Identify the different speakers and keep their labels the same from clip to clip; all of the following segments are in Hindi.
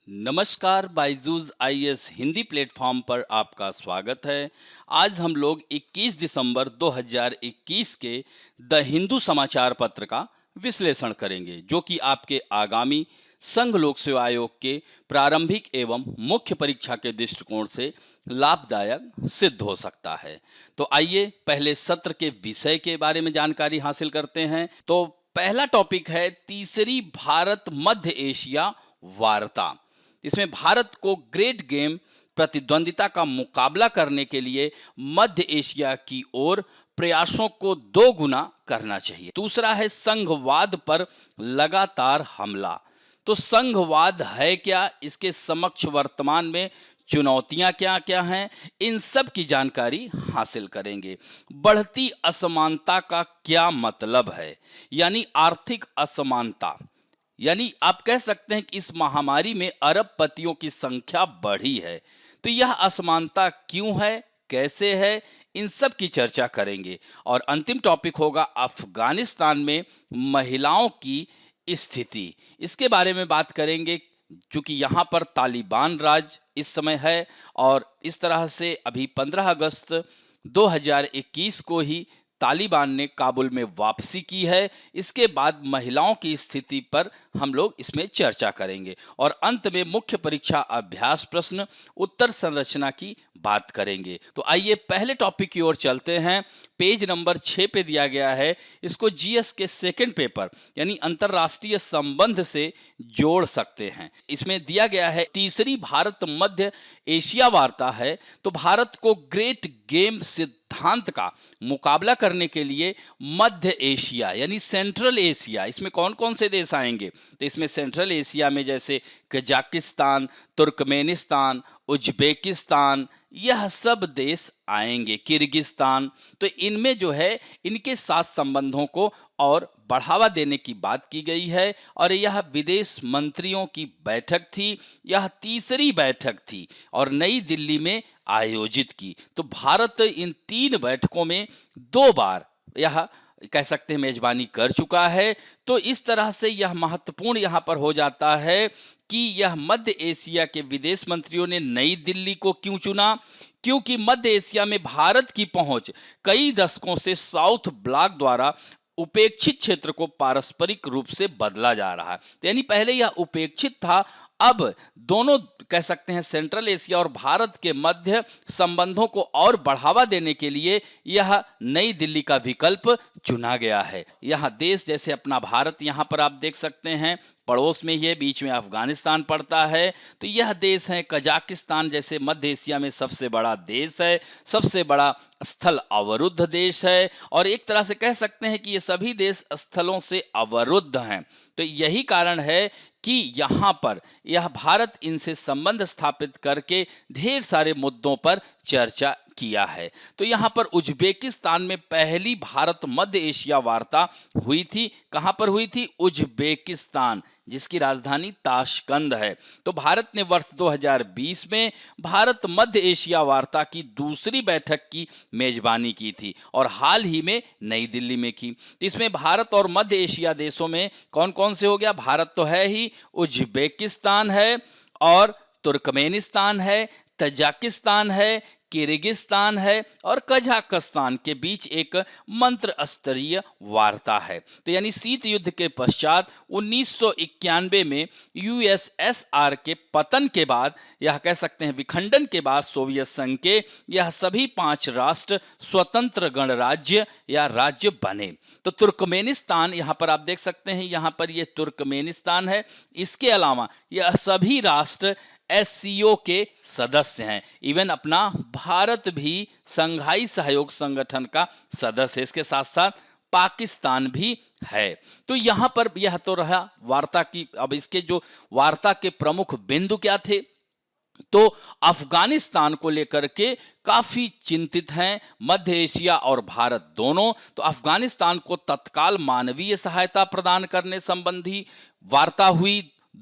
Speaker 1: नमस्कार, बायजूस आईएएस हिंदी प्लेटफॉर्म पर आपका स्वागत है। आज हम लोग 21 दिसंबर 2021 के द हिंदू समाचार पत्र का विश्लेषण करेंगे, जो कि आपके आगामी संघ लोक सेवा आयोग के प्रारंभिक एवं मुख्य परीक्षा के दृष्टिकोण से लाभदायक सिद्ध हो सकता है। तो आइए पहले सत्र के विषय के बारे में जानकारी हासिल करते हैं। तो पहला टॉपिक है तीसरी भारत मध्य एशिया वार्ता। इसमें भारत को ग्रेट गेम प्रतिद्वंदिता का मुकाबला करने के लिए मध्य एशिया की ओर प्रयासों को दो गुना करना चाहिए। दूसरा है संघवाद पर लगातार हमला। तो संघवाद है क्या, इसके समक्ष वर्तमान में चुनौतियां क्या क्या हैं, इन सब की जानकारी हासिल करेंगे। बढ़ती असमानता का क्या मतलब है, यानी आर्थिक असमानता। यानी आप कह सकते हैं कि इस महामारी में अरबपतियों की संख्या बढ़ी है। तो यह असमानता क्यों है, कैसे है, इन सब की चर्चा करेंगे। और अंतिम टॉपिक होगा अफगानिस्तान में महिलाओं की स्थिति। इसके बारे में बात करेंगे, क्योंकि यहाँ पर तालिबान राज इस समय है और इस तरह से अभी 15 अगस्त 2021 को ही तालिबान ने काबुल में वापसी की है। इसके बाद महिलाओं की स्थिति पर हम लोग इसमें चर्चा करेंगे और अंत में मुख्य परीक्षा अभ्यास प्रश्न उत्तर संरचना की बात करेंगे। तो आइए पहले टॉपिक की ओर चलते हैं। पेज नंबर 6 पे दिया गया है। इसको जीएस के सेकंड पेपर यानी अंतरराष्ट्रीय संबंध से जोड़ सकते हैं। इसमें दिया गया है तीसरी भारत मध्य एशिया वार्ता है। तो भारत को ग्रेट गेम सिद्धांत का मुकाबला करने के लिए मध्य एशिया यानी सेंट्रल एशिया, इसमें कौन कौन से देश आएंगे? तो इसमें सेंट्रल एशिया में जैसे कजाकिस्तान, तुर्कमेनिस्तान, उज्बेकिस्तान, यह सब देश आएंगे, किर्गिस्तान। तो इनमें जो है इनके साथ संबंधों को और बढ़ावा देने की बात की गई है और यह विदेश मंत्रियों की बैठक थी। यह तीसरी बैठक थी और नई दिल्ली में आयोजित की। तो भारत इन 3 बैठकों में 2 बार यह कह सकते हैं मेजबानी कर चुका है। तो इस तरह से यह महत्वपूर्ण यहाँ पर हो जाता है कि यह मध्य एशिया के विदेश मंत्रियों ने नई दिल्ली को क्यों चुना, क्योंकि मध्य एशिया में भारत की पहुंच कई दशकों से साउथ ब्लॉक द्वारा उपेक्षित क्षेत्र को पारस्परिक रूप से बदला जा रहा है। यानी पहले यह उपेक्षित था, अब दोनों कह सकते हैं सेंट्रल एशिया और भारत के मध्य संबंधों को और बढ़ावा देने के लिए यह नई दिल्ली का विकल्प चुना गया है। यह देश जैसे अपना भारत यहाँ पर आप देख सकते हैं, पड़ोस में ही बीच में अफगानिस्तान पड़ता है। तो यह देश है कजाकिस्तान जैसे मध्य एशिया में सबसे बड़ा देश है, सबसे बड़ा स्थल अवरुद्ध देश है और एक तरह से कह सकते हैं कि ये सभी देश स्थलों से अवरुद्ध हैं। तो यही कारण है कि यहाँ पर यह भारत इनसे संबंध स्थापित करके ढेर सारे मुद्दों पर चर्चा किया है। तो यहाँ पर उज्बेकिस्तान में पहली भारत मध्य एशिया वार्ता हुई थी। कहाँ पर हुई थी? उज्बेकिस्तान, जिसकी राजधानी ताशकंद है। तो भारत ने वर्ष 2020 में भारत मध्य एशिया वार्ता की दूसरी बैठक की मेजबानी की थी और हाल ही में नई दिल्ली में की। तो इसमें भारत और मध्य एशिया देशों में कौन कौन से हो गया? भारत तो है ही, उज्बेकिस्तान है और तुर्कमेनिस्तान है, तजाकिस्तान है, किर्गिस्तान है और कजाकिस्तान के बीच एक मंत्र स्तरीय वार्ता है। तो यानी शीत युद्ध के पश्चात 1991 में यूएसएसआर के पतन के बाद, यह कह सकते हैं विखंडन के बाद, सोवियत संघ के यह सभी 5 राष्ट्र स्वतंत्र गणराज्य या राज्य बने। तो तुर्कमेनिस्तान यहाँ पर आप देख सकते हैं, यहाँ पर यह तुर्कमेनिस्तान है। इसके अलावा यह सभी राष्ट्र एससीओ के सदस्य हैं। इवन अपना भारत भी संघाई सहयोग संगठन का सदस्य है। इसके साथ साथ पाकिस्तान भी है। तो यहाँ पर यह तो रहा वार्ता की। अब इसके जो वार्ता के प्रमुख बिंदु क्या थे? तो अफगानिस्तान को लेकर के काफी चिंतित हैं मध्य एशिया और भारत दोनों। तो अफगानिस्तान को तत्काल मानवीय सहायता प्रदान करने संबंधी वार्ता हुई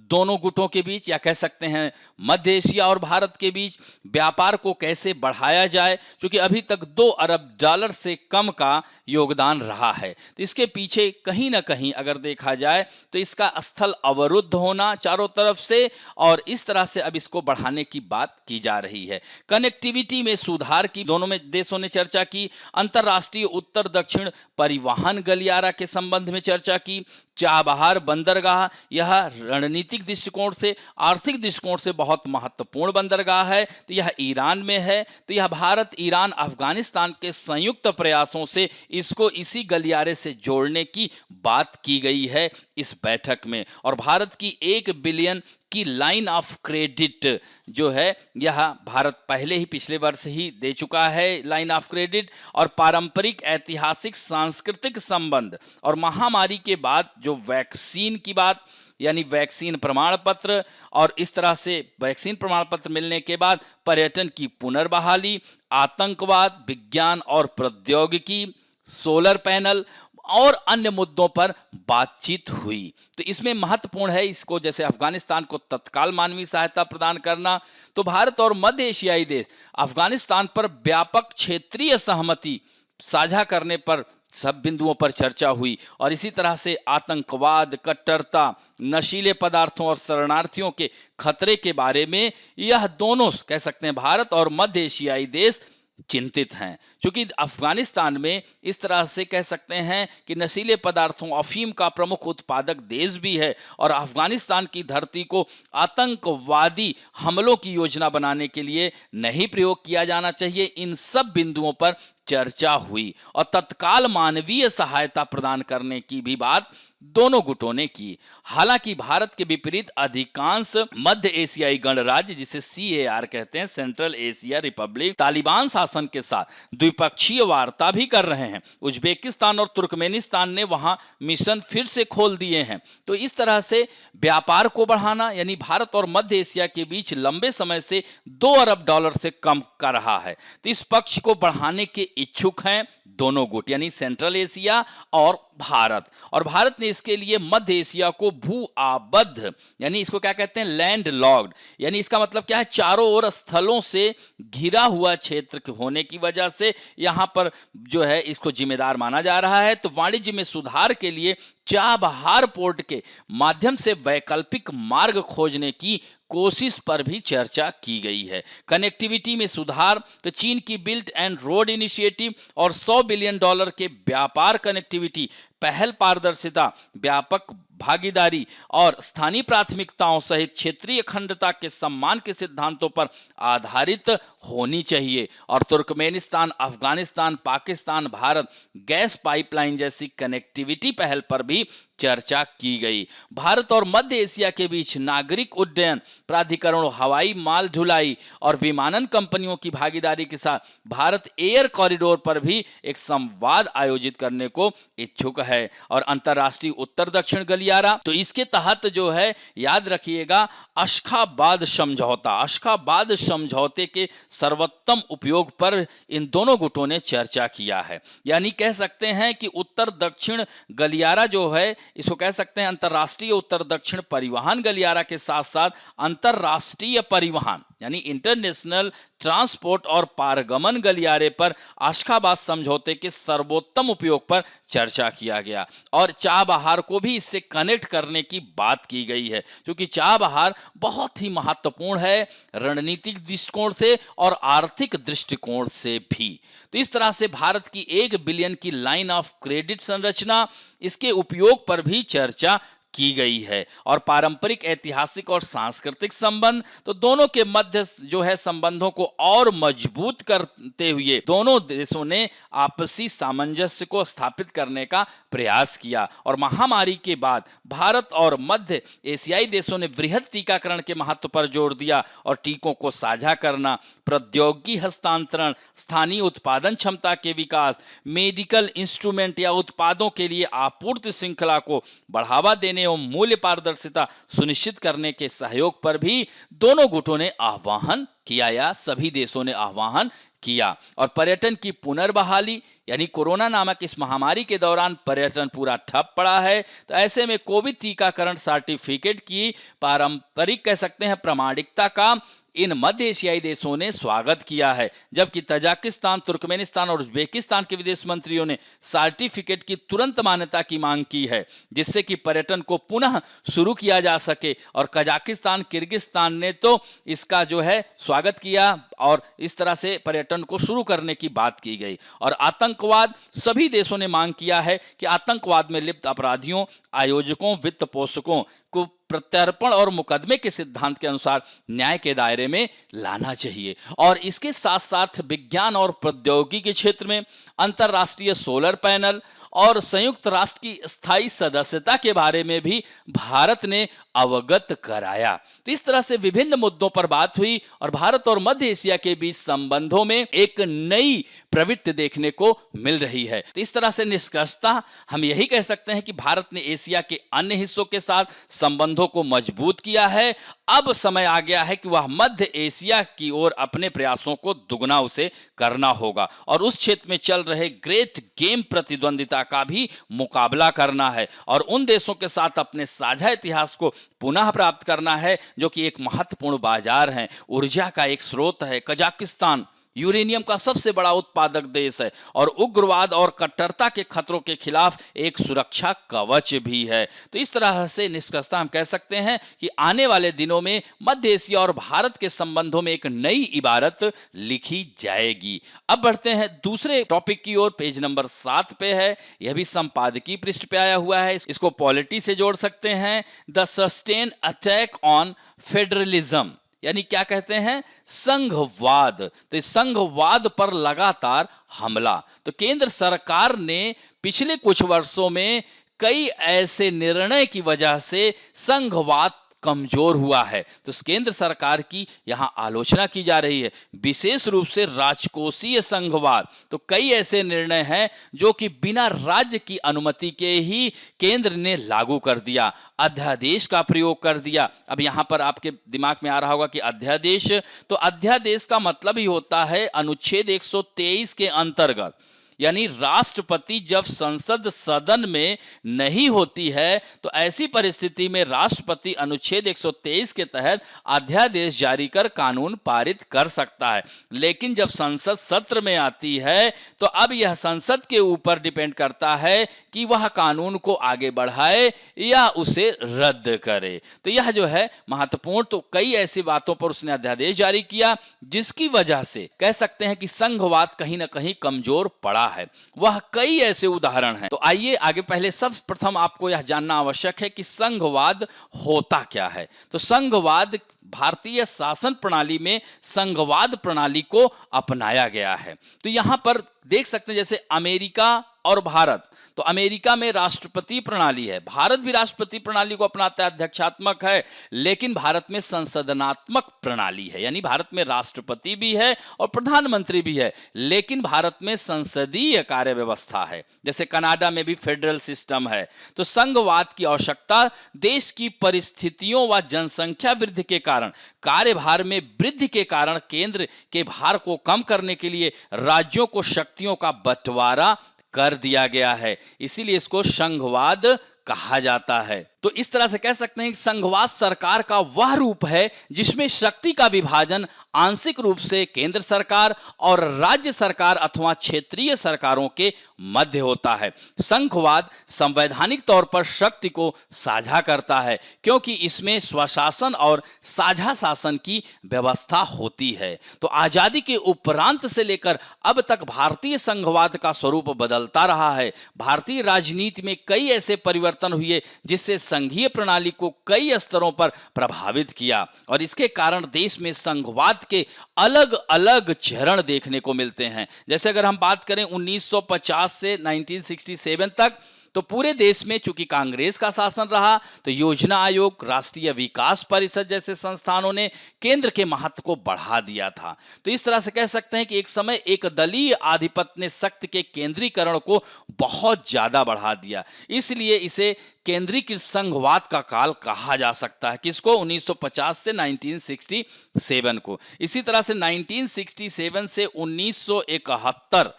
Speaker 1: दोनों गुटों के बीच या कह सकते हैं मध्य एशिया और भारत के बीच व्यापार को कैसे बढ़ाया जाए, क्योंकि अभी तक 2 अरब डॉलर से कम का योगदान रहा है। तो इसके पीछे कहीं ना कहीं अगर देखा जाए तो इसका स्थल अवरुद्ध होना चारों तरफ से, और इस तरह से अब इसको बढ़ाने की बात की जा रही है। कनेक्टिविटी में सुधार की दोनों में देशों ने चर्चा की, अंतर्राष्ट्रीय उत्तर दक्षिण परिवहन गलियारा के संबंध में चर्चा की, चाबहार बंदरगाह यह रणनीतिक दृष्टिकोण से, आर्थिक दृष्टिकोण से बहुत महत्वपूर्ण बंदरगाह है, तो यह ईरान में है। तो यह भारत, ईरान, अफगानिस्तान के संयुक्त प्रयासों से इसको इसी गलियारे से जोड़ने की बात की गई है इस बैठक में। और भारत की 1 बिलियन की लाइन ऑफ क्रेडिट जो है, यह भारत पहले ही पिछले वर्ष ही दे चुका है लाइन ऑफ क्रेडिट। और पारंपरिक, ऐतिहासिक, सांस्कृतिक संबंध और महामारी के बाद जो वैक्सीन की बात, यानी वैक्सीन प्रमाण पत्र, और इस तरह से वैक्सीन प्रमाण पत्र मिलने के बाद पर्यटन की पुनर्बहाली, आतंकवाद, विज्ञान और प्रौद्योगिकी, सोलर पैनल और अन्य मुद्दों पर बातचीत हुई। तो इसमें महत्वपूर्ण है इसको, जैसे अफगानिस्तान को तत्काल मानवीय सहायता प्रदान करना। तो भारत और मध्य एशियाई देश अफगानिस्तान पर व्यापक क्षेत्रीय सहमति साझा करने पर सब बिंदुओं पर चर्चा हुई। और इसी तरह से आतंकवाद, कट्टरता, नशीले पदार्थों और शरणार्थियों के खतरे के बारे में यह दोनों कह सकते हैं भारत और मध्य एशियाई देश चिंतित हैं, क्योंकि अफगानिस्तान में इस तरह से कह सकते हैं कि नशीले पदार्थों, अफीम का प्रमुख उत्पादक देश भी है, और अफगानिस्तान की धरती को आतंकवादी हमलों की योजना बनाने के लिए नहीं प्रयोग किया जाना चाहिए। इन सब बिंदुओं पर चर्चा हुई और तत्काल मानवीय सहायता प्रदान करने की भी बात दोनों गुटों ने की। हालांकि भारत के विपरीत अधिकांश मध्य एशियाई गणराज्य, जिसे CAR कहते हैं, सेंट्रल एशिया रिपब्लिक, तालिबान शासन के साथ द्विपक्षीय वार्ता भी कर रहे हैं। उज्बेकिस्तान और तुर्कमेनिस्तान ने वहां मिशन फिर से खोल दिए हैं। तो इस तरह से व्यापार को बढ़ाना, यानी भारत और मध्य एशिया के बीच लंबे समय से 2 अरब डॉलर से कम का रहा है। तो इस पक्ष को बढ़ाने के इच्छुक हैं दोनों गुट, यानी सेंट्रल एशिया और भारत। और भारत ने इसके लिए मध्य एशिया को भू आबद्ध, यानी इसको क्या कहते हैं, लैंड लॉक्ड, यानी इसका मतलब क्या है, चारों ओर स्थलों से घिरा हुआ क्षेत्र होने की वजह से यहां पर जो है इसको जिम्मेदार माना जा रहा है। तो वाणिज्य में सुधार के लिए चाबहार पोर्ट के माध्यम से वैकल्पिक मार्ग खोजने की कोशिश पर भी चर्चा की गई है। कनेक्टिविटी में सुधार, तो चीन की बिल्ट एंड रोड इनिशिएटिव और $100 बिलियन के व्यापार कनेक्टिविटी पहल, पारदर्शिता, व्यापक भागीदारी और स्थानीय प्राथमिकताओं सहित क्षेत्रीय अखंडता के सम्मान के सिद्धांतों पर आधारित होनी चाहिए। और Turkmenistan, Afghanistan, Pakistan, Bharat gas pipeline जैसी कनेक्टिविटी पहल पर भी चर्चा की गई। भारत और मध्य एशिया के बीच नागरिक उड्डयन प्राधिकरणों, हवाई माल ढुलाई और विमानन कंपनियों की भागीदारी के साथ भारत एयर कॉरिडोर पर भी एक संवाद आयोजित करने को इच्छुक है। और अंतर्राष्ट्रीय उत्तर दक्षिण गलियारा, तो इसके तहत जो है, याद रखिएगा, अशखाबाद समझौता, अशखाबाद समझौते के सर्वोत्तम उपयोग पर इन दोनों गुटों ने चर्चा किया है। यानी कह सकते हैं कि उत्तर दक्षिण गलियारा जो है, इसको कह सकते हैं अंतर्राष्ट्रीय उत्तर दक्षिण परिवहन गलियारा के साथ साथ अंतर्राष्ट्रीय परिवहन, यानी इंटरनेशनल ट्रांसपोर्ट और पारगमन गलियारे पर अशखाबाद समझौते के सर्वोत्तम उपयोग पर चर्चा किया गया। और चाबहार को भी इससे कनेक्ट करने की बात की गई है, क्योंकि चाबहार बहुत ही महत्वपूर्ण है रणनीतिक दृष्टिकोण से और आर्थिक दृष्टिकोण से भी। तो इस तरह से भारत की 1 बिलियन की लाइन ऑफ क्रेडिट संरचना, इसके उपयोग पर भी चर्चा की गई है। और पारंपरिक, ऐतिहासिक और सांस्कृतिक संबंध, तो दोनों के मध्य जो है संबंधों को और मजबूत करते हुए दोनों देशों ने आपसी सामंजस्य को स्थापित करने का प्रयास किया। और महामारी के बाद भारत और मध्य एशियाई देशों ने बृहद टीकाकरण के महत्व पर जोर दिया और टीकों को साझा करना, प्रौद्योगिकी हस्तांतरण, स्थानीय उत्पादन क्षमता के विकास, मेडिकल इंस्ट्रूमेंट या उत्पादों के लिए आपूर्ति श्रृंखला को बढ़ावा देने और मूल्य पारदर्शिता सुनिश्चित करने के सहयोग पर भी दोनों गुटों ने आह्वान किया, या सभी देशों ने आह्वान किया। और पर्यटन की पुनर्बहाली यानी कोरोना नामक इस महामारी के दौरान पर्यटन पूरा ठप पड़ा है। तो ऐसे में कोविड टीकाकरण सर्टिफिकेट की पारंपरिक कह सकते हैं प्रामाणिकता का इन मध्य एशियाई देशों ने स्वागत किया है, जबकि तजाकिस्तान, तुर्कमेनिस्तान और उज्बेकिस्तान के विदेश मंत्रियों ने सर्टिफिकेट की तुरंत मान्यता की मांग की है, जिससे कि पर्यटन को पुनः शुरू किया जा सके। और कजाकिस्तान, किर्गिस्तान ने तो इसका जो है स्वागत किया और इस तरह से पर्यटन को शुरू करने की बात की गई। और आतंकवाद, सभी देशों ने मांग किया है कि आतंकवाद में लिप्त अपराधियों, आयोजकों, वित्त पोषकों को प्रत्यर्पण और मुकदमे के सिद्धांत के अनुसार न्याय के दायरे में लाना चाहिए। और इसके साथ साथ विज्ञान और प्रौद्योगिकी के क्षेत्र में अंतर्राष्ट्रीय सोलर पैनल और संयुक्त राष्ट्र की स्थायी सदस्यता के बारे में भी भारत ने अवगत कराया। तो इस तरह से विभिन्न मुद्दों पर बात हुई और भारत और मध्य एशिया के बीच संबंधों में एक नई प्रवृत्ति देखने को मिल रही है। तो इस तरह से निष्कर्षतः हम यही कह सकते हैं कि भारत ने एशिया के अन्य हिस्सों के साथ संबंधों को मजबूत किया है। अब समय आ गया है कि वह मध्य एशिया की ओर अपने प्रयासों को दुगना उसे करना होगा और उस क्षेत्र में चल रहे ग्रेट गेम प्रतिद्वंदिता का भी मुकाबला करना है और उन देशों के साथ अपने साझा इतिहास को पुनः प्राप्त करना है, जो कि एक महत्वपूर्ण बाजार है, ऊर्जा का एक स्रोत है। कजाकिस्तान यूरेनियम का सबसे बड़ा उत्पादक देश है और उग्रवाद और कट्टरता के खतरों के खिलाफ एक सुरक्षा कवच भी है। तो इस तरह से निष्कर्षतः हम कह सकते हैं कि आने वाले दिनों में मध्य एशिया और भारत के संबंधों में एक नई इबारत लिखी जाएगी। अब बढ़ते हैं दूसरे टॉपिक की ओर। पेज नंबर 7 पे है, यह भी संपादकीय पृष्ठ पे आया हुआ है। इसको पॉलिटी से जोड़ सकते हैं। The sustain attack on federalism, यानी क्या कहते हैं, संघवाद। तो इस संघवाद पर लगातार हमला। तो केंद्र सरकार ने पिछले कुछ वर्षों में कई ऐसे निर्णय की वजह से संघवाद कमजोर हुआ है। तो केंद्र सरकार की यहां आलोचना की जा रही है, विशेष रूप से राजकोषीय संघवाद। तो कई ऐसे निर्णय हैं जो कि बिना राज्य की अनुमति के ही केंद्र ने लागू कर दिया, अध्यादेश का प्रयोग कर दिया। अब यहां पर आपके दिमाग में आ रहा होगा कि अध्यादेश, तो अध्यादेश का मतलब ही होता है अनुच्छेद 123 के अंतर्गत, यानी राष्ट्रपति जब संसद सदन में नहीं होती है तो ऐसी परिस्थिति में राष्ट्रपति अनुच्छेद 123 के तहत अध्यादेश जारी कर कानून पारित कर सकता है। लेकिन जब संसद सत्र में आती है तो अब यह संसद के ऊपर डिपेंड करता है कि वह कानून को आगे बढ़ाए या उसे रद्द करे। तो यह जो है महत्वपूर्ण, तो कई ऐसी बातों पर उसने अध्यादेश जारी किया जिसकी वजह से कह सकते हैं कि संघवाद कहीं ना कहीं कमजोर पड़ा है। वह कई ऐसे उदाहरण हैं। तो आइए आगे, पहले सर्वप्रथम आपको यह जानना आवश्यक है कि संघवाद होता क्या है। तो संघवाद, भारतीय शासन प्रणाली में संघवाद प्रणाली को अपनाया गया है। तो यहां पर देख सकते हैं जैसे अमेरिका और भारत, तो अमेरिका में राष्ट्रपति प्रणाली है, भारत भी राष्ट्रपति प्रणाली को अपनाता है, अध्यक्षात्मक है, लेकिन भारत में संसदनात्मक प्रणाली है, यानी भारत में राष्ट्रपति भी है और प्रधानमंत्री भी है, लेकिन भारत में संसदीय कार्य व्यवस्था है। जैसे कनाडा में भी फेडरल सिस्टम है। तो संघवाद की आवश्यकता देश की परिस्थितियों व जनसंख्या वृद्धि के कारण, कार्यभार में वृद्धि के कारण केंद्र के भार को कम करने के लिए राज्यों को शक्तियों का बंटवारा कर दिया गया है, इसीलिए इसको संघवाद कहा जाता है। तो इस तरह से कह सकते हैं कि संघवाद सरकार का वह रूप है जिसमें शक्ति का विभाजन आंशिक रूप से केंद्र सरकार और राज्य सरकार अथवा क्षेत्रीय सरकारों के मध्य होता है। संघवाद संवैधानिक तौर पर शक्ति को साझा करता है क्योंकि इसमें स्वशासन और साझा शासन की व्यवस्था होती है। तो आजादी के उपरांत से लेकर अब तक भारतीय संघवाद का स्वरूप बदलता रहा है। भारतीय राजनीति में कई ऐसे परिवर्तन हुए जिससे संघीय प्रणाली को कई स्तरों पर प्रभावित किया और इसके कारण देश में संघवाद के अलग अलग चरण देखने को मिलते हैं। जैसे अगर हम बात करें 1950 से 1967 तक, तो पूरे देश में चूंकि कांग्रेस का शासन रहा तो योजना आयोग, राष्ट्रीय विकास परिषद जैसे संस्थानों ने केंद्र के महत्व को बढ़ा दिया था। तो इस तरह से कह सकते हैं कि एक समय एक दलीय आधिपत्य ने शक्ति के केंद्रीकरण को बहुत ज्यादा बढ़ा दिया, इसलिए इसे केंद्रीकृत संघवाद का काल कहा जा सकता है। किसको? 1950 से 1967 को। इसी तरह से 1967 से 1971,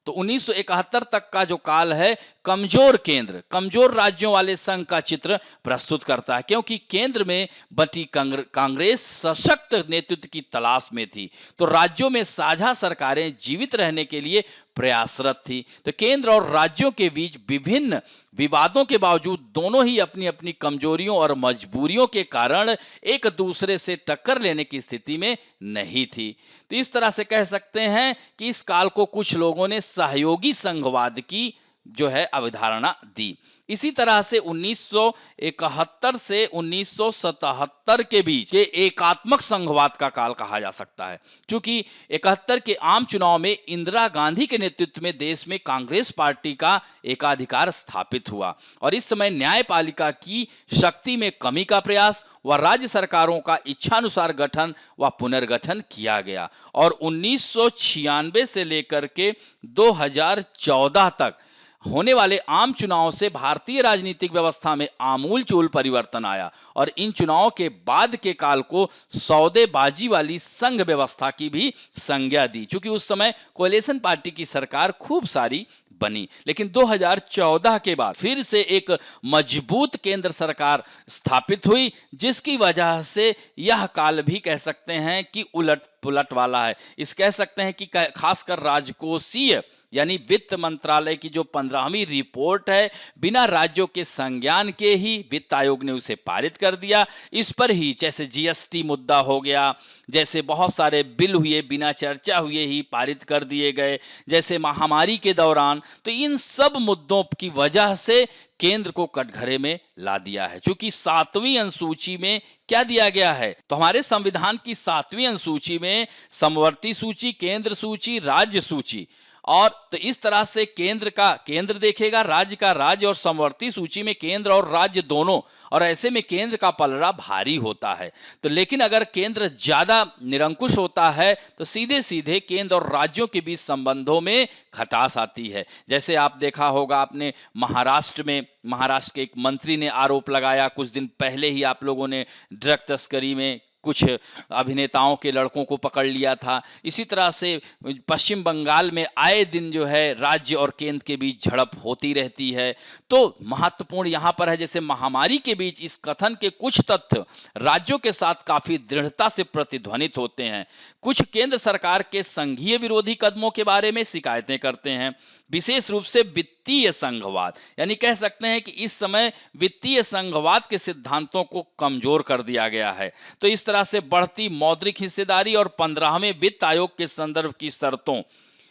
Speaker 1: तो 1971 तक का जो काल है कमजोर केंद्र, कमजोर राज्यों वाले संघ का चित्र प्रस्तुत करता है, क्योंकि केंद्र में बटी कांग्रेस सशक्त नेतृत्व की तलाश में थी, तो राज्यों में साझा सरकारें जीवित रहने के लिए प्रयासरत थी। तो केंद्र और राज्यों के बीच विभिन्न विवादों के बावजूद दोनों ही अपनी अपनी कमजोरियों और मजबूरियों के कारण एक दूसरे से टक्कर लेने की स्थिति में नहीं थी। तो इस तरह से कह सकते हैं कि इस काल को कुछ लोगों ने सहयोगी संघवाद की जो है अवधारणा दी। इसी तरह से 1971 से 1977 के बीच ये एकात्मक संघवाद का काल कहा जा सकता है, क्योंकि 71 के आम चुनाव में इंदिरा गांधी के नेतृत्व में देश में कांग्रेस पार्टी का एकाधिकार स्थापित हुआ और इस समय न्यायपालिका की शक्ति में कमी का प्रयास व राज्य सरकारों का इच्छानुसार गठन व पुनर्गठन किया गया और 1996 से लेकर के 2014 तक होने वाले आम चुनाव से भारतीय राजनीतिक व्यवस्था में आमूलचूल परिवर्तन आया और इन चुनावों के बाद के काल को सौदेबाजी वाली संघ व्यवस्था की भी संज्ञा दी, क्योंकि उस समय कोएलिशन पार्टी की सरकार खूब सारी बनी। लेकिन 2014 के बाद फिर से एक मजबूत केंद्र सरकार स्थापित हुई, जिसकी वजह से यह काल भी कह सकते हैं कि उलट पुलट वाला है। इस कह सकते हैं कि खासकर राजकोषीय यानी वित्त मंत्रालय की जो 15वीं रिपोर्ट है, बिना राज्यों के संज्ञान के ही वित्त आयोग ने उसे पारित कर दिया। इस पर ही जैसे जीएसटी मुद्दा हो गया, जैसे बहुत सारे बिल हुए बिना चर्चा हुए ही पारित कर दिए गए, जैसे महामारी के दौरान, तो इन सब मुद्दों की वजह से केंद्र को कटघरे में ला दिया है। क्योंकि 7वीं अनुसूची में क्या दिया गया है, तो हमारे संविधान की 7वीं अनुसूची में समवर्ती सूची, केंद्र सूची, राज्य सूची, और तो इस तरह से केंद्र का केंद्र देखेगा, राज्य का राज्य, और समवर्ती सूची में केंद्र और राज्य दोनों, और ऐसे में केंद्र का पलड़ा भारी होता है। तो लेकिन अगर केंद्र ज्यादा निरंकुश होता है तो सीधे सीधे केंद्र और राज्यों के बीच संबंधों में खटास आती है। जैसे आप देखा होगा आपने महाराष्ट्र के एक मंत्री ने आरोप लगाया, कुछ दिन पहले ही आप लोगों ने ड्रग तस्करी में कुछ अभिनेताओं के लड़कों को पकड़ लिया था। इसी तरह से पश्चिम बंगाल में आए दिन जो है राज्य और केंद्र के बीच झड़प होती रहती है। तो महत्वपूर्ण यहां पर है, जैसे महामारी के बीच इस कथन के कुछ तथ्य राज्यों के साथ काफी दृढ़ता से प्रतिध्वनित होते हैं। कुछ केंद्र सरकार के संघीय विरोधी कदमों के बारे में शिकायतें करते हैं, विशेष रूप से वित्तीय संघवाद, यानी कह सकते हैं कि इस समय वित्तीय संघवाद के सिद्धांतों को कमजोर कर दिया गया है। तो इस तरह से बढ़ती मौद्रिक हिस्सेदारी और 15वें वित्त आयोग के संदर्भ की शर्तों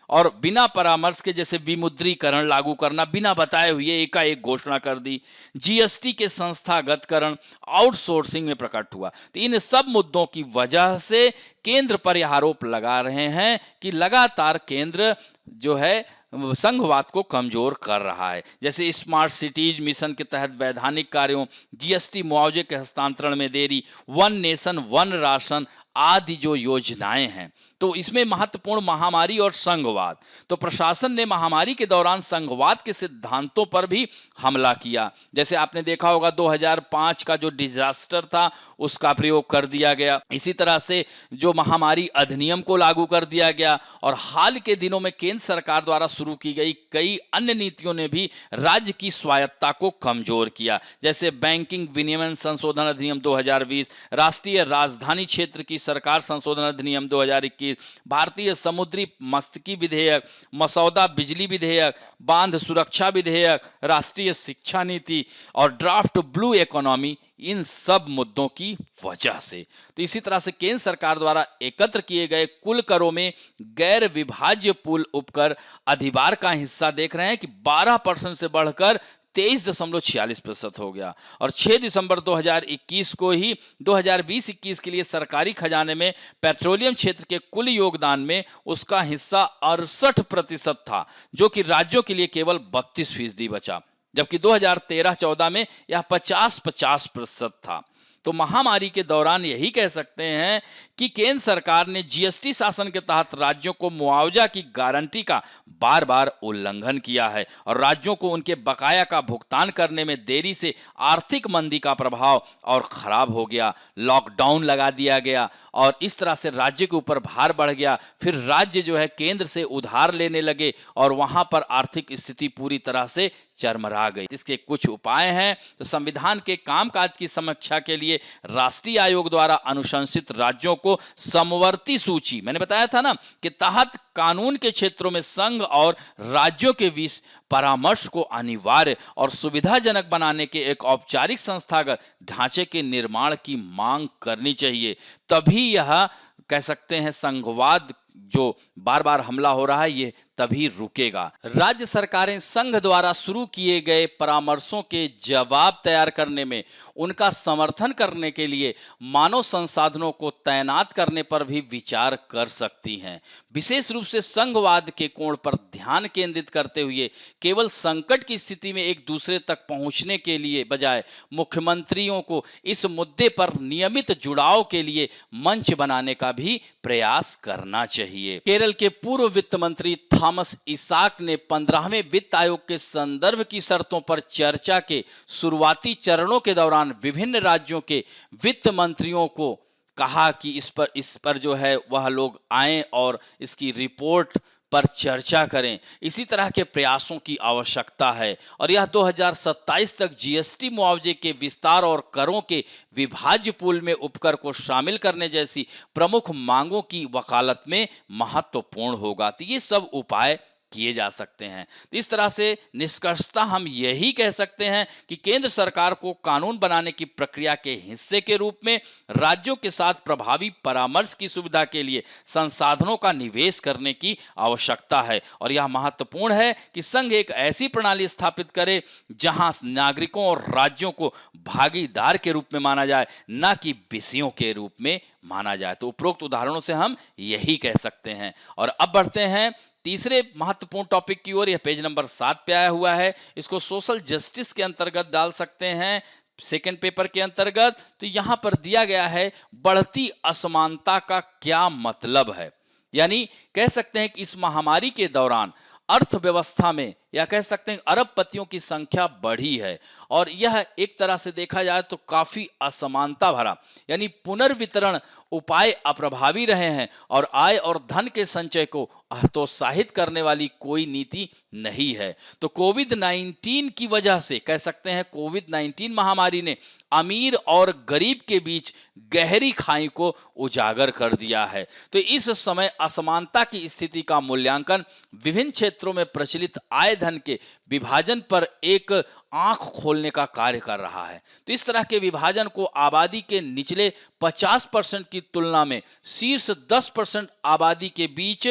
Speaker 1: और बिना परामर्श के जैसे विमुद्रीकरण लागू करना, बिना बताए हुए एकाएक घोषणा कर दी, जीएसटी के संस्थागतकरण, आउटसोर्सिंग में प्रकट हुआ। तो इन सब मुद्दों की वजह से केंद्र पर यह आरोप लगा रहे हैं कि लगातार केंद्र जो है संघवाद को कमजोर कर रहा है। जैसे स्मार्ट सिटीज मिशन के तहत वैधानिक कार्यों, जीएसटी मुआवजे के हस्तांतरण में देरी, वन नेशन वन राशन आदि जो योजनाएं हैं, तो इसमें महत्वपूर्ण महामारी और संघवाद। तो प्रशासन ने महामारी के दौरान संघवाद के सिद्धांतों पर भी हमला किया। जैसे आपने देखा होगा 2005 का जो डिजास्टर था उसका प्रयोग कर दिया गया। इसी तरह से जो महामारी अधिनियम को लागू कर दिया गया और हाल के दिनों में केंद्र सरकार द्वारा शुरू की गई कई अन्य नीतियों ने भी राज्य की स्वायत्ता को कमजोर किया। जैसे बैंकिंग विनियमन संशोधन अधिनियम 2020, राष्ट्रीय राजधानी क्षेत्र की सरकार संशोधन अधिनियम 2021, भारतीय समुद्री मत्स्यिकी विधेयक, मसौदा बिजली विधेयक, बांध सुरक्षा विधेयक, राष्ट्रीय शिक्षा नीति और ड्राफ्ट ब्लू इकोनॉमी, इन सब मुद्दों की वजह से। तो इसी तरह से केंद्र सरकार द्वारा एकत्र किए गए कुल करों में गैर विभाज्य पूल उपकर अधिभार का हिस्सा देख रहे हैं कि 12% से बढ़कर 23.46% हो गया और 6 दिसंबर 2021 को ही 2020-21 के लिए सरकारी खजाने में पेट्रोलियम क्षेत्र के कुल योगदान में उसका हिस्सा 68% था, जो कि राज्यों के लिए केवल 32% बचा। जबकि 2013-14 में यह 50-50% था। तो महामारी के दौरान यही कह सकते हैं कि केंद्र सरकार ने जीएसटी शासन के तहत राज्यों को मुआवजा की गारंटी का बार बार उल्लंघन किया है और राज्यों को उनके बकाया का भुगतान करने में देरी से आर्थिक मंदी का प्रभाव और खराब हो गया। लॉकडाउन लगा दिया गया और इस तरह से राज्य के ऊपर भार बढ़ गया। फिर राज्य जो है केंद्र से उधार लेने लगे और वहां पर आर्थिक स्थिति पूरी तरह से चरमरा गई। इसके कुछ उपाय हैं। तो संविधान के कामकाज की समीक्षा के लिए राष्ट्रीय आयोग द्वारा अनुशंसित राज्यों को समवर्ती सूची, मैंने बताया था ना, कि तहत कानून के क्षेत्रों में संघ और राज्यों के बीच परामर्श को अनिवार्य और सुविधाजनक बनाने के एक औपचारिक संस्थागत ढांचे के निर्माण की मांग करनी चाहिए। तभी यह कह सकते हैं संघवाद जो बार बार हमला हो रहा है ये तभी रुकेगा। राज्य सरकारें संघ द्वारा शुरू किए गए परामर्शों के जवाब तैयार करने में उनका समर्थन करने के लिए मानव संसाधनों को तैनात करने पर भी विचार कर सकती हैं। विशेष रूप से संघवाद के कोण पर ध्यान केंद्रित करते हुए केवल संकट की स्थिति में एक दूसरे तक पहुंचने के लिए बजाय मुख्यमंत्रियों को इस मुद्दे पर नियमित जुड़ाव के लिए मंच बनाने का भी प्रयास करना चाहिए। केरल के पूर्व वित्त मंत्री थॉमस इसाक ने 15वें वित्त आयोग के संदर्भ की शर्तों पर चर्चा के शुरुआती चरणों के दौरान विभिन्न राज्यों के वित्त मंत्रियों को कहा कि इस पर जो है वह लोग आएं और इसकी रिपोर्ट पर चर्चा करें। इसी तरह के प्रयासों की आवश्यकता है और यह 2027 तक जीएसटी मुआवजे के विस्तार और करों के विभाज्य पूल में उपकर को शामिल करने जैसी प्रमुख मांगों की वकालत में महत्वपूर्ण होगा। तो ये सब उपाय किए जा सकते हैं। तो इस तरह से निष्कर्षतः हम यही कह सकते हैं कि केंद्र सरकार को कानून बनाने की प्रक्रिया के हिस्से के रूप में राज्यों के साथ प्रभावी परामर्श की सुविधा के लिए संसाधनों का निवेश करने की आवश्यकता है और यह महत्वपूर्ण है कि संघ एक ऐसी प्रणाली स्थापित करे जहां नागरिकों और राज्यों को भागीदार के रूप में माना जाए, न कि विषयों के रूप में माना जाए। तो उपरोक्त उदाहरणों से हम यही कह सकते हैं। और अब बढ़ते हैं तीसरे महत्वपूर्ण टॉपिक की ओर। यह पेज नंबर 7 पे आया हुआ है। इसको सोशल जस्टिस के अंतर्गत डाल सकते हैं, सेकेंड पेपर के अंतर्गत। तो यहां पर दिया गया है बढ़ती असमानता का क्या मतलब है। यानी कह सकते हैं कि इस महामारी के दौरान अर्थव्यवस्था में या कह सकते हैं अरबपतियों की संख्या बढ़ी है और यह एक तरह से देखा जाए तो काफी असमानता भरा, यानी पुनर्वितरण उपाय अप्रभावी रहे हैं और आय और धन के संचय को हतोत्साहित करने वाली कोई नीति नहीं है। तो कोविड-19 की वजह से कह सकते हैं कोविड-19 महामारी ने अमीर और गरीब के बीच गहरी खाई को उजागर कर दिया है। तो इस समय असमानता की स्थिति का मूल्यांकन विभिन्न क्षेत्रों में प्रचलित आय धन के विभाजन पर एक आंख खोलने का कार्य कर रहा है। तो इस तरह के विभाजन को आबादी के निचले 50% की तुलना में शीर्ष 10% आबादी के बीच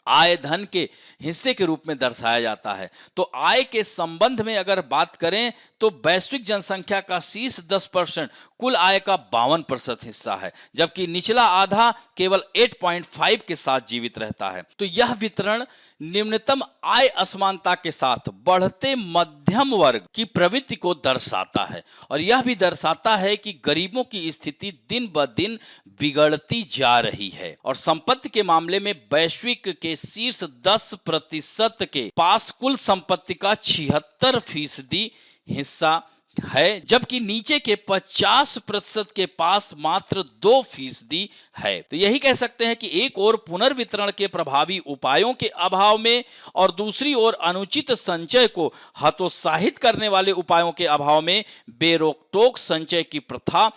Speaker 1: आय धन के हिस्से के रूप में दर्शाया जाता है। तो आय के संबंध में अगर बात करें तो वैश्विक जनसंख्या का शीर्ष 10% कुल आय का 52% हिस्सा है, जबकि निचला आधा केवल 8.5 के साथ जीवित रहता है। तो यह वितरण निम्नतम आय असमानता के साथ बढ़ते मध्यम वर्ग की प्रवृत्ति को दर्शाता है और यह भी दर्शाता है कि गरीबों की स्थिति दिन ब दिन बिगड़ती जा रही है और संपत्ति के मामले में वैश्विक के शीर्ष 10% के पास कुल संपत्ति का 76% हिस्सा है, जबकि नीचे के 50% के पास मात्र 2% है। तो यही कह सकते हैं कि एक ओर पुनर्वितरण के प्रभावी उपायों के अभाव में और दूसरी ओर अनुचित संचय को हतोत्साहित करने वाले उपायों के अभाव में बेरोकटोक संचय की प्रथा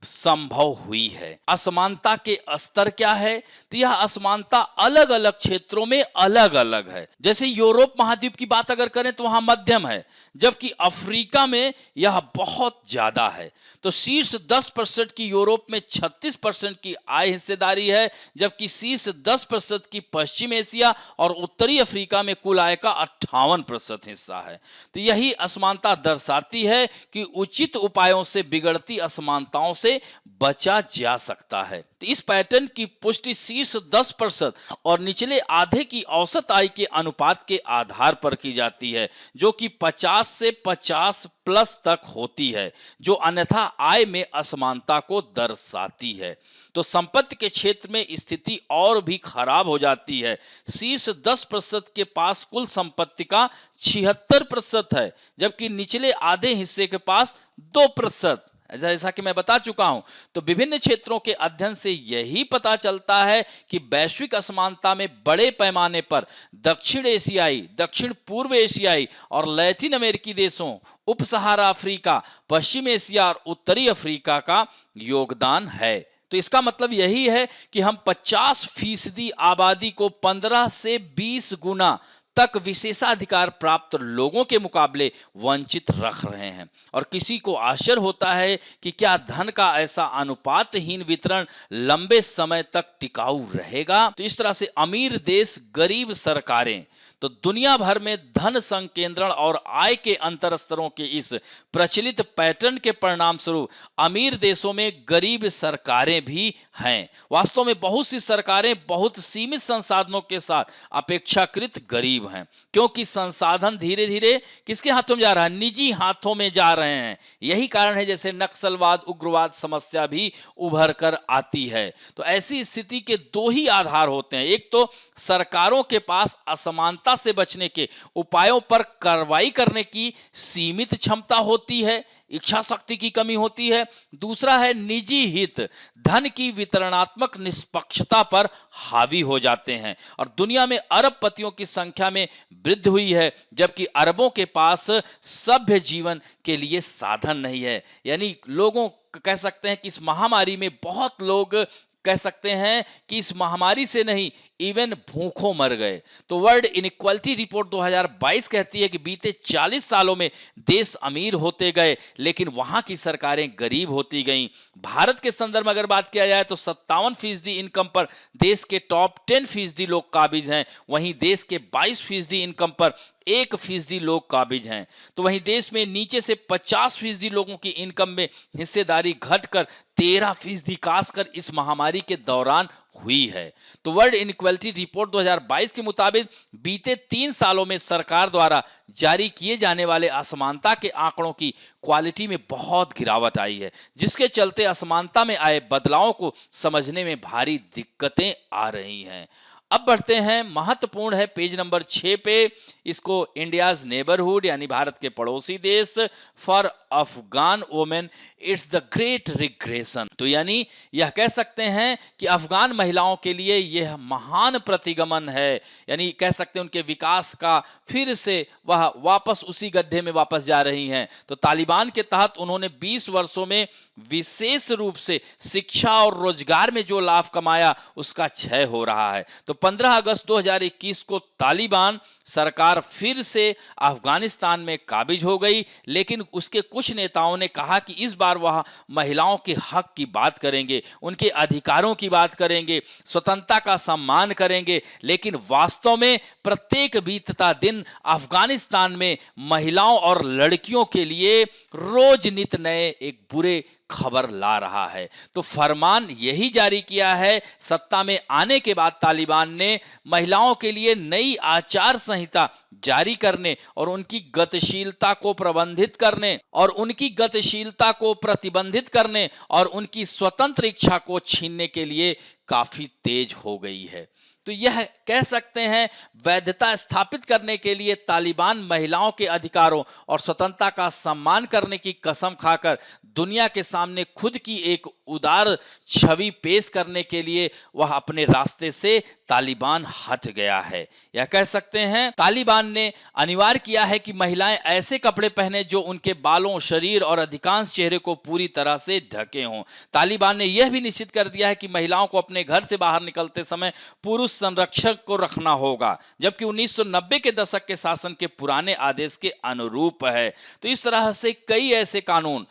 Speaker 1: संभव हुई है। असमानता के स्तर क्या है? तो यह असमानता अलग अलग क्षेत्रों में अलग अलग है। जैसे यूरोप महाद्वीप की बात अगर करें तो वहां मध्यम है, जबकि अफ्रीका में यह बहुत ज्यादा है। तो शीर्ष 10% की यूरोप में 36% की आय हिस्सेदारी है, जबकि शीर्ष 10% की पश्चिम एशिया और उत्तरी अफ्रीका में कुल आय का 58% हिस्सा है। तो यही असमानता दर्शाती है कि उचित उपायों से बिगड़ती असमानताओं से से बचा जा सकता है। तो इस पैटर्न की पुष्टि शीर्ष 10% और निचले आधे की औसत आय के अनुपात के आधार पर की जाती है, जो कि 50 से 50 प्लस तक होती है, जो अन्यथा आय में असमानता को दर्शाती है। तो संपत्ति के क्षेत्र में स्थिति और भी खराब हो जाती है। शीर्ष 10% के पास कुल संपत्ति का 76% है, जबकि निचले आधे हिस्से के पास 2%। जैसा कि मैं बता चुका हूं, तो विभिन्न क्षेत्रों के अध्ययन से यही पता चलता है कि वैश्विक असमानता में बड़े पैमाने पर दक्षिण एशियाई, दक्षिण पूर्व एशियाई और लैटिन अमेरिकी देशों, उप सहारा अफ्रीका, पश्चिम एशिया और उत्तरी अफ्रीका का योगदान है। तो इसका मतलब यही है कि हम 50% आबादी को 15 से 20 गुना तक विशेषाधिकार प्राप्त लोगों के मुकाबले वंचित रख रहे हैं। और किसी को आश्चर्य होता है कि क्या धन का ऐसा अनुपातहीन वितरण लंबे समय तक टिकाऊ रहेगा। तो इस तरह से अमीर देश, गरीब सरकारें, तो दुनिया भर में धन संकेंद्रण और आय के अंतर स्तरों के इस प्रचलित पैटर्न के परिणाम स्वरूप अमीर देशों में गरीब सरकारें भी हैं। वास्तव में बहुत सी सरकारें बहुत सीमित संसाधनों के साथ अपेक्षाकृत गरीब हैं, क्योंकि संसाधन धीरे धीरे किसके हाथों में जा रहा है? निजी हाथों में जा रहे हैं। यही कारण है जैसे नक्सलवाद, उग्रवाद समस्या भी उभर कर आती है। तो ऐसी स्थिति के दो ही आधार होते हैं। एक तो सरकारों के पास असमानता से बचने के उपायों पर कार्रवाई करने की सीमित क्षमता होती है, इच्छा शक्ति की कमी होती है। दूसरा है निजी हित धन की वितरणात्मक निष्पक्षता पर हावी हो जाते हैं। और दुनिया में अरबपतियों की संख्या में वृद्धि हुई है, जबकि अरबों के पास सभ्य जीवन के लिए साधन नहीं है। यानी लोगों कह सकते हैं कि इस महामारी में बहुत लोग कह सकते हैं कि इस महामारी से नहीं, इवन भूखों मर गए। तो वर्ल्ड इनइक्वालिटी रिपोर्ट 2022 कहती है कि बीते 40 सालों में देश अमीर होते गए, लेकिन वहां की सरकारें गरीब होती गईं। भारत के संदर्भ में अगर बात किया जाए तो 57% इनकम पर देश के टॉप 10% लोग काबिज हैं, वहीं देश के 22% इनकम पर 1% लोग काबिज हैं। तो वहीं देश में नीचे से 50% लोगों की इनकम में हिस्सेदारी घटकर 13% खासकर इस महामारी के दौरान हुई है। तो वर्ल्ड इनइक्वालिटी रिपोर्ट 2022 के मुताबिक बीते 3 सालों में सरकार द्वारा जारी किए जाने वाले असमानता के आंकड़ों की क्वालिटी में बहुत गिरावट आई है, जिसके चलते असमानता में आए बदलावों को समझने में भारी दिक्कतें आ रही हैं। अब बढ़ते हैं, महत्वपूर्ण है पेज नंबर 6 पे, इसको इंडियाज नेबरहुड यानी भारत के पड़ोसी देश for Afghan women it's the great regression. तो यानी यह कह सकते हैं कि अफगान महिलाओं के लिए यह महान प्रतिगमन है, यानी कह सकते हैं उनके विकास का फिर से वह वापस उसी गड्ढे में वापस जा रही हैं। तो तालिबान के तहत उन्होंने 20 वर्षों में विशेष रूप से शिक्षा और रोजगार में जो लाभ कमाया उसका क्षय हो रहा है। तो 15 अगस्त 2021 को तालिबान सरकार फिर से अफगानिस्तान में काबिज हो गई, लेकिन उसके कुछ नेताओं ने कहा कि इस बार वह महिलाओं के हक की बात करेंगे, उनके अधिकारों की बात करेंगे, स्वतंत्रता का सम्मान करेंगे। लेकिन वास्तव में प्रत्येक बीतता दिन अफगानिस्तान में महिलाओं और लड़कियों के लिए रोज नित नए एक बुरे खबर ला रहा है। तो फरमान यही जारी किया है सत्ता में आने के बाद तालिबान ने महिलाओं के लिए नई आचार संहिता जारी करने और उनकी गतिशीलता को प्रबंधित करने और उनकी गतिशीलता को प्रतिबंधित करने और उनकी स्वतंत्र इच्छा को छीनने के लिए काफी तेज हो गई है। तो यह कह सकते हैं वैधता स्थापित करने के लिए तालिबान महिलाओं के अधिकारों और स्वतंत्रता का सम्मान करने की कसम खाकर दुनिया के सामने खुद की एक उदार छवि पेश करने के लिए वह अपने रास्ते से तालिबान हट गया है। यह कह सकते हैं तालिबान ने अनिवार्य किया है कि महिलाएं ऐसे कपड़े पहने जो उनके बालों, शरीर और अधिकांश चेहरे को पूरी तरह से ढके हों। तालिबान ने यह भी निश्चित कर दिया है कि महिलाओं को अपने घर से बाहर निकलते समय पुरुष संरक्षक को रखना होगा, जबकि 1990 के दशक के शासन के पुराने आदेश के अनुरूप है। तो इस तरह से कई ऐसे कानून,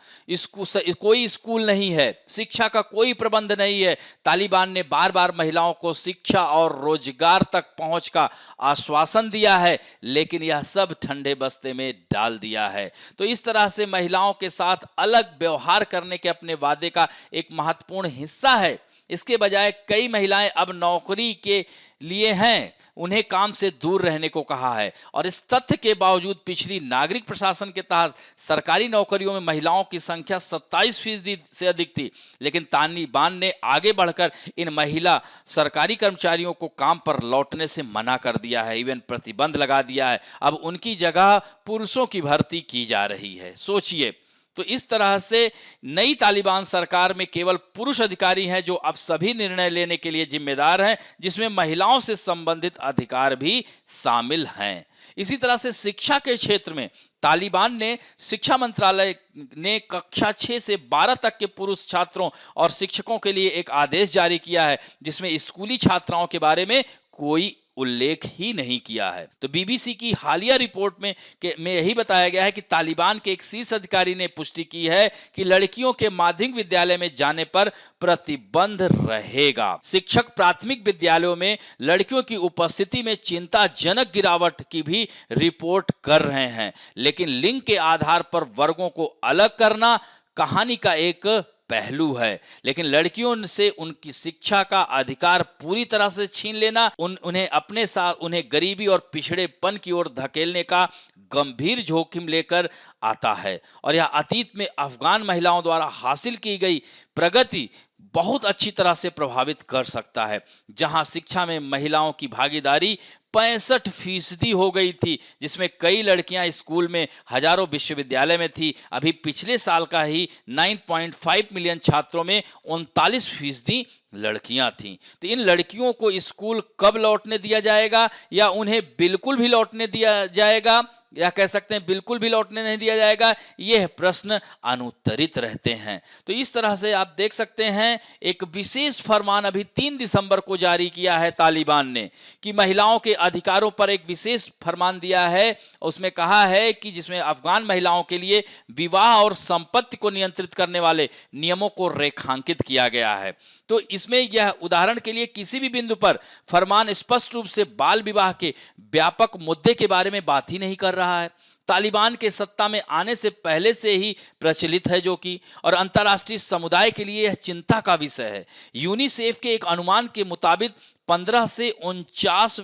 Speaker 1: कोई स्कूल नहीं है, शिक्षा का कोई प्रबंध नहीं है। तालिबान ने बार बार महिलाओं को शिक्षा और रोजगार तक पहुंच का आश्वासन दिया है, लेकिन यह सब ठंडे बस्ते में डाल दिया है। तो इस तरह से महिलाओं के साथ अलग व्यवहार करने के अपने वादे का एक महत्वपूर्ण हिस्सा है। इसके बजाय कई महिलाएं अब नौकरी के लिए हैं, उन्हें काम से दूर रहने को कहा है। और इस तथ्य के बावजूद पिछली नागरिक प्रशासन के तहत सरकारी नौकरियों में महिलाओं की संख्या 27% से अधिक थी, लेकिन तालिबान ने आगे बढ़कर इन महिला सरकारी कर्मचारियों को काम पर लौटने से मना कर दिया है, इवन प्रतिबंध लगा दिया है। अब उनकी जगह पुरुषों की भर्ती की जा रही है। सोचिए, तो इस तरह से नई तालिबान सरकार में केवल पुरुष अधिकारी हैं जो अब सभी निर्णय लेने के लिए जिम्मेदार हैं, जिसमें महिलाओं से संबंधित अधिकार भी शामिल हैं। इसी तरह से शिक्षा के क्षेत्र में तालिबान ने शिक्षा मंत्रालय ने कक्षा 6 से 12 तक के पुरुष छात्रों और शिक्षकों के लिए एक आदेश जारी किया है, जिसमें स्कूली छात्राओं के बारे में कोई उल्लेख ही नहीं किया है। तो बीबीसी की हालिया रिपोर्ट में यही बताया गया है कि तालिबान के एक शीर्ष अधिकारी ने पुष्टि की है कि लड़कियों के माध्यमिक विद्यालय में जाने पर प्रतिबंध रहेगा। शिक्षक प्राथमिक विद्यालयों में लड़कियों की उपस्थिति में चिंताजनक गिरावट की भी रिपोर्ट कर रहे हैं, लेकिन लिंग के आधार पर वर्गों को अलग करना कहानी का एक पहलू है। लेकिन लड़कियों से उनकी शिक्षा का अधिकार पूरी तरह से छीन लेना उन्हें अपने साथ उन्हें गरीबी और पिछड़ेपन की ओर धकेलने का गंभीर जोखिम लेकर आता है। और यह अतीत में अफगान महिलाओं द्वारा हासिल की गई प्रगति बहुत अच्छी तरह से प्रभावित कर सकता है, जहां शिक्षा में महिलाओं की भागीदारी 65% हो गई थी, जिसमें कई लड़कियां स्कूल में हजारों विश्वविद्यालय में थी। अभी पिछले साल का ही 9.5 मिलियन छात्रों में 39% लड़कियां थीं। तो इन लड़कियों को स्कूल कब लौटने दिया जाएगा, या उन्हें बिल्कुल भी लौटने दिया जाएगा, या कह सकते हैं बिल्कुल भी लौटने नहीं दिया जाएगा, यह प्रश्न अनुत्तरित रहते हैं। तो इस तरह से आप देख सकते हैं एक विशेष फरमान अभी 3 दिसंबर को जारी किया है तालिबान ने, कि महिलाओं के अधिकारों पर एक विशेष फरमान दिया है। उसमें कहा है कि जिसमें अफगान महिलाओं के लिए विवाह और संपत्ति को नियंत्रित करने वाले नियमों को रेखांकित किया गया है। तो इसमें यह उदाहरण के लिए किसी भी बिंदु पर फरमान स्पष्ट रूप से बाल विवाह के व्यापक मुद्दे के बारे में बात ही नहीं कर रहा है। तालिबान के सत्ता में आने से पहले से ही प्रचलित है, जो कि और अंतर्राष्ट्रीय समुदाय के लिए यह चिंता का विषय है। यूनिसेफ के एक अनुमान के मुताबिक 15 से 49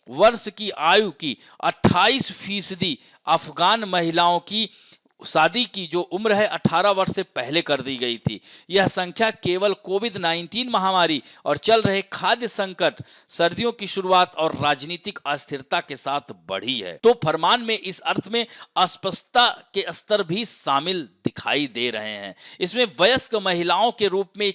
Speaker 1: वर्ष की आयु की 28% अफगान महिलाओं की शादी की जो उम्र है 18 वर्ष से पहले कर दी गई थी। यह संख्या केवल कोविड-19 महामारी और चल रहे खाद्य संकट, सर्दियों की शुरुआत और राजनीतिक अस्थिरता के साथ बढ़ी है। तो फरमान में इस अर्थ में अस्पष्टता के स्तर भी शामिल दिखाई दे रहे हैं। इसमें वयस्क महिलाओं के रूप में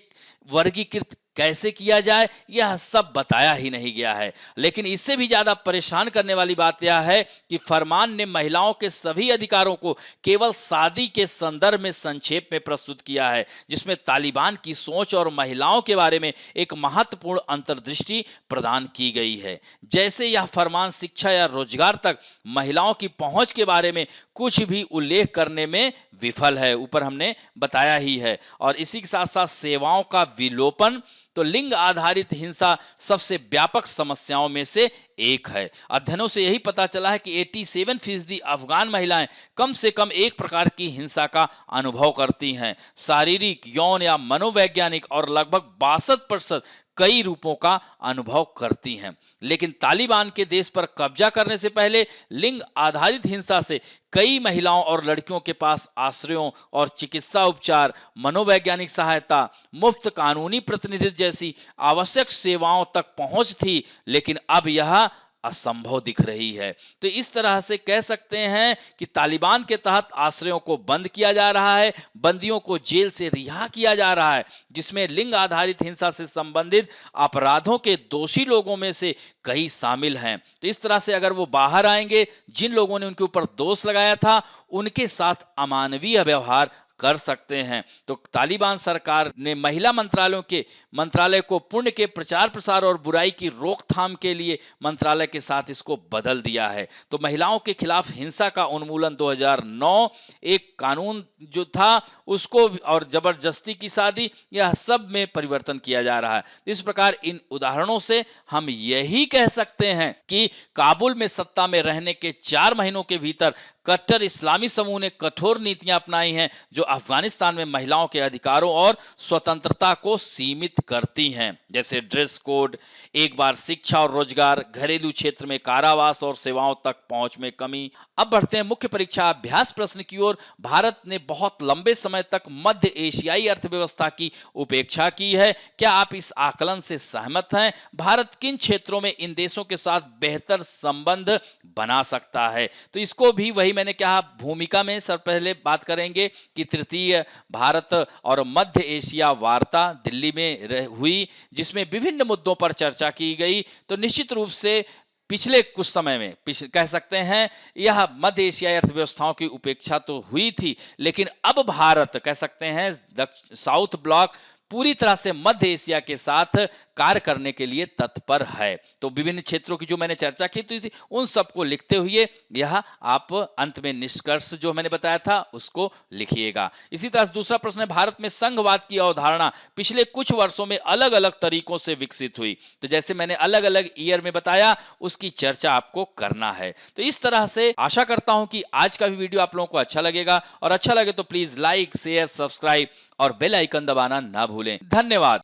Speaker 1: वर्गीकृत कैसे किया जाए, यह सब बताया ही नहीं गया है। लेकिन इससे भी ज्यादा परेशान करने वाली बात यह है कि फरमान ने महिलाओं के सभी अधिकारों को केवल शादी के संदर्भ में संक्षेप में प्रस्तुत किया है, जिसमें तालिबान की सोच और महिलाओं के बारे में एक महत्वपूर्ण अंतर्दृष्टि प्रदान की गई है। जैसे यह फरमान शिक्षा या रोजगार तक महिलाओं की पहुंच के बारे में कुछ भी उल्लेख करने में विफल है, ऊपर हमने बताया ही है। और इसी के साथ साथ सेवाओं का विलोपन, तो लिंग आधारित हिंसा सबसे व्यापक समस्याओं में से एक है। अध्ययनों से यही पता चला है कि 87% अफगान महिलाएं कम से कम एक प्रकार की हिंसा का अनुभव करती हैं, शारीरिक, यौन या मनोवैज्ञानिक, और लगभग 62% कई रूपों का अनुभव करती हैं। लेकिन तालिबान के देश पर कब्जा करने से पहले लिंग आधारित हिंसा से कई महिलाओं और लड़कियों के पास आश्रयों और चिकित्सा उपचार, मनोवैज्ञानिक सहायता, मुफ्त कानूनी प्रतिनिधित्व जैसी आवश्यक सेवाओं तक पहुंच थी, लेकिन अब यह असंभव दिख रही है। तो इस तरह से कह सकते हैं कि तालिबान के तहत आश्रयों को बंद किया जा रहा है, बंदियों को जेल से रिहा किया जा रहा है, जिसमें लिंग आधारित हिंसा से संबंधित अपराधों के दोषी लोगों में से कई शामिल हैं। तो इस तरह से अगर वो बाहर आएंगे, जिन लोगों ने उनके ऊपर दोष लगाया था, उनके साथ अमानवीय व्यवहार कर सकते हैं। तो तालिबान सरकार ने महिला मंत्रालय को पुण्य के प्रचार प्रसार और बुराई की रोकथाम के लिए मंत्रालय के साथ इसको बदल दिया है। तो महिलाओं के खिलाफ हिंसा का उन्मूलन 2009 एक कानून जो था उसको और जबरदस्ती की शादी, यह सब में परिवर्तन किया जा रहा है। इस प्रकार इन उदाहरणों से हम यही कह सकते हैं कि काबुल में सत्ता में रहने के 4 महीनों के भीतर कट्टर इस्लामी समूह ने कठोर नीतियां अपनाई हैं जो अफगानिस्तान में महिलाओं के अधिकारों और स्वतंत्रता को सीमित करती हैं, जैसे ड्रेस कोड, एक बार शिक्षा और रोजगार, घरेलू क्षेत्र में कारावास और सेवाओं तक पहुंच में कमी। अब बढ़ते हैं मुख्य परीक्षा अभ्यास प्रश्न की ओर। भारत ने बहुत लंबे समय तक मध्य एशियाई अर्थव्यवस्था की उपेक्षा की है। क्या आप इस आकलन से सहमत हैं? भारत किन क्षेत्रों में इन देशों के साथ बेहतर संबंध बना सकता है? तो इसको भी वही मैंने कहा भूमिका में सर पहले बात करेंगे कि तृतीय भारत और मध्य एशिया वार्ता दिल्ली में हुई, जिसमें विभिन्न मुद्दों पर चर्चा की गई। तो निश्चित रूप से पिछले कुछ समय में कह सकते हैं यह मध्य एशियाई अर्थव्यवस्थाओं की उपेक्षा तो हुई थी, लेकिन अब भारत कह सकते हैं साउथ ब्लॉक पूरी तरह से मध्य एशिया के साथ कार्य करने के लिए तत्पर है। तो विभिन्न क्षेत्रों की जो मैंने चर्चा की थी उन सबको लिखते हुए यह आप अंत में निष्कर्ष जो मैंने बताया था उसको लिखिएगा। इसी तरह से दूसरा प्रश्न है, भारत में संघवाद की अवधारणा पिछले कुछ वर्षों में अलग अलग तरीकों से विकसित हुई। तो जैसे मैंने अलग अलग ईयर में बताया उसकी चर्चा आपको करना है। तो इस तरह से आशा करता हूं कि आज का भी वीडियो आप लोगों को अच्छा लगेगा, और अच्छा लगे तो प्लीज लाइक, शेयर, सब्सक्राइब और बेल आइकन दबाना ना भूलें। धन्यवाद।